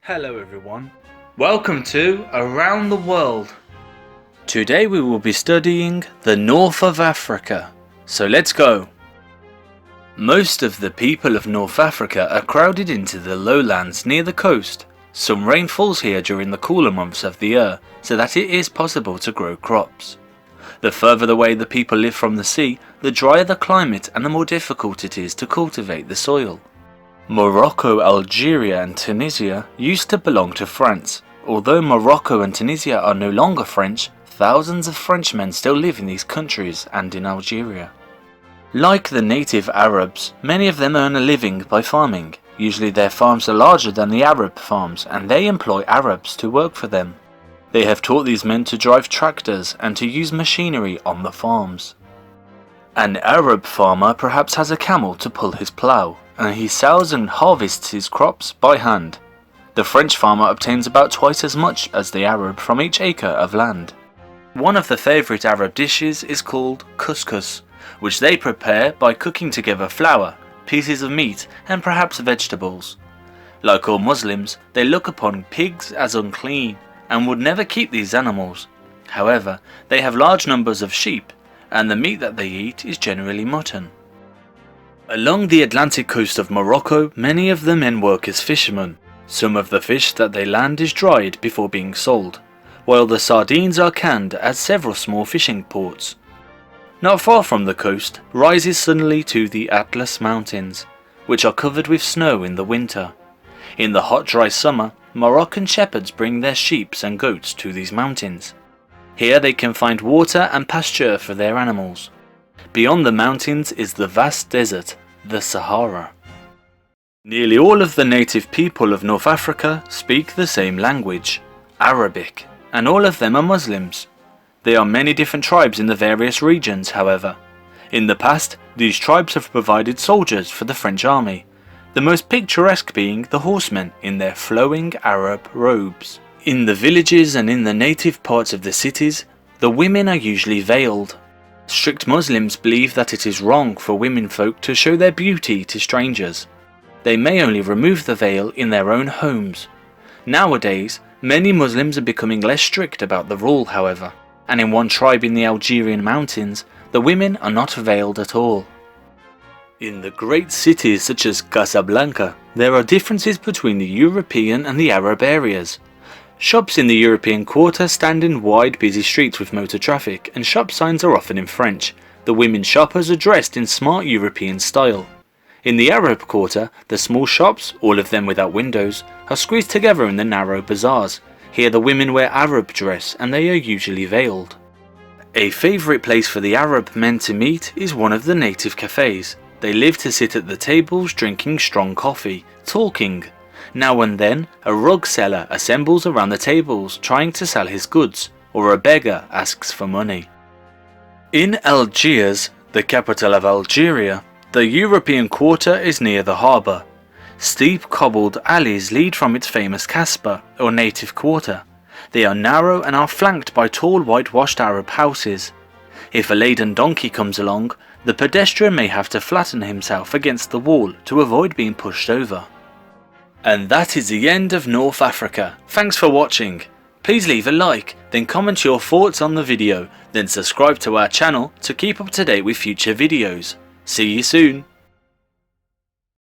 Hello everyone, welcome to Around the World. Today we will be studying the north of Africa, so let's go. Most of the people of North Africa are crowded into the lowlands near the coast. Some rain falls here during the cooler months of the year, so that it is possible to grow crops. The further away the people live from the sea, the drier the climate and the more difficult it is to cultivate the soil. Morocco, Algeria and Tunisia used to belong to France. Although Morocco and Tunisia are no longer French, thousands of Frenchmen still live in these countries and in Algeria. Like the native Arabs, many of them earn a living by farming. Usually their farms are larger than the Arab farms and they employ Arabs to work for them. They have taught these men to drive tractors and to use machinery on the farms. An Arab farmer perhaps has a camel to pull his plough, and he sows and harvests his crops by hand. The French farmer obtains about twice as much as the Arab from each acre of land. One of the favourite Arab dishes is called Couscous, which they prepare by cooking together flour, pieces of meat and perhaps vegetables. Like all Muslims, they look upon pigs as unclean and would never keep these animals. However, they have large numbers of sheep, and the meat that they eat is generally mutton. Along the Atlantic coast of Morocco, many of the men work as fishermen. Some of the fish that they land is dried before being sold, while the sardines are canned at several small fishing ports. Not far from the coast rises suddenly to the Atlas Mountains, which are covered with snow in the winter. In the hot dry summer, Moroccan shepherds bring their sheep and goats to these mountains. Here they can find water and pasture for their animals. Beyond the mountains is the vast desert, the Sahara. Nearly all of the native people of North Africa speak the same language, Arabic, and all of them are Muslims. There are many different tribes in the various regions, however. In the past, these tribes have provided soldiers for the French army, the most picturesque being the horsemen in their flowing Arab robes. In the villages and in the native parts of the cities, the women are usually veiled. Strict Muslims believe that it is wrong for women folk to show their beauty to strangers. They may only remove the veil in their own homes. Nowadays, many Muslims are becoming less strict about the rule, however, and in one tribe in the Algerian mountains, the women are not veiled at all. In the great cities such as Casablanca, there are differences between the European and the Arab areas. Shops in the European quarter stand in wide busy streets with motor traffic, and shop signs are often in French. The women shoppers are dressed in smart European style. In the Arab quarter, the small shops, all of them without windows, are squeezed together in the narrow bazaars. Here the women wear Arab dress and they are usually veiled. A favourite place for the Arab men to meet is one of the native cafes. They live to sit at the tables drinking strong coffee, talking. Now and then, a rug seller assembles around the tables trying to sell his goods, or a beggar asks for money. In Algiers, the capital of Algeria, the European quarter is near the harbour. Steep cobbled alleys lead from its famous Kasbah, or native quarter. They are narrow and are flanked by tall whitewashed Arab houses. If a laden donkey comes along, the pedestrian may have to flatten himself against the wall to avoid being pushed over. And that is the end of North Africa. Thanks for watching. Please leave a like, then comment your thoughts on the video, then subscribe to our channel to keep up to date with future videos. See you soon.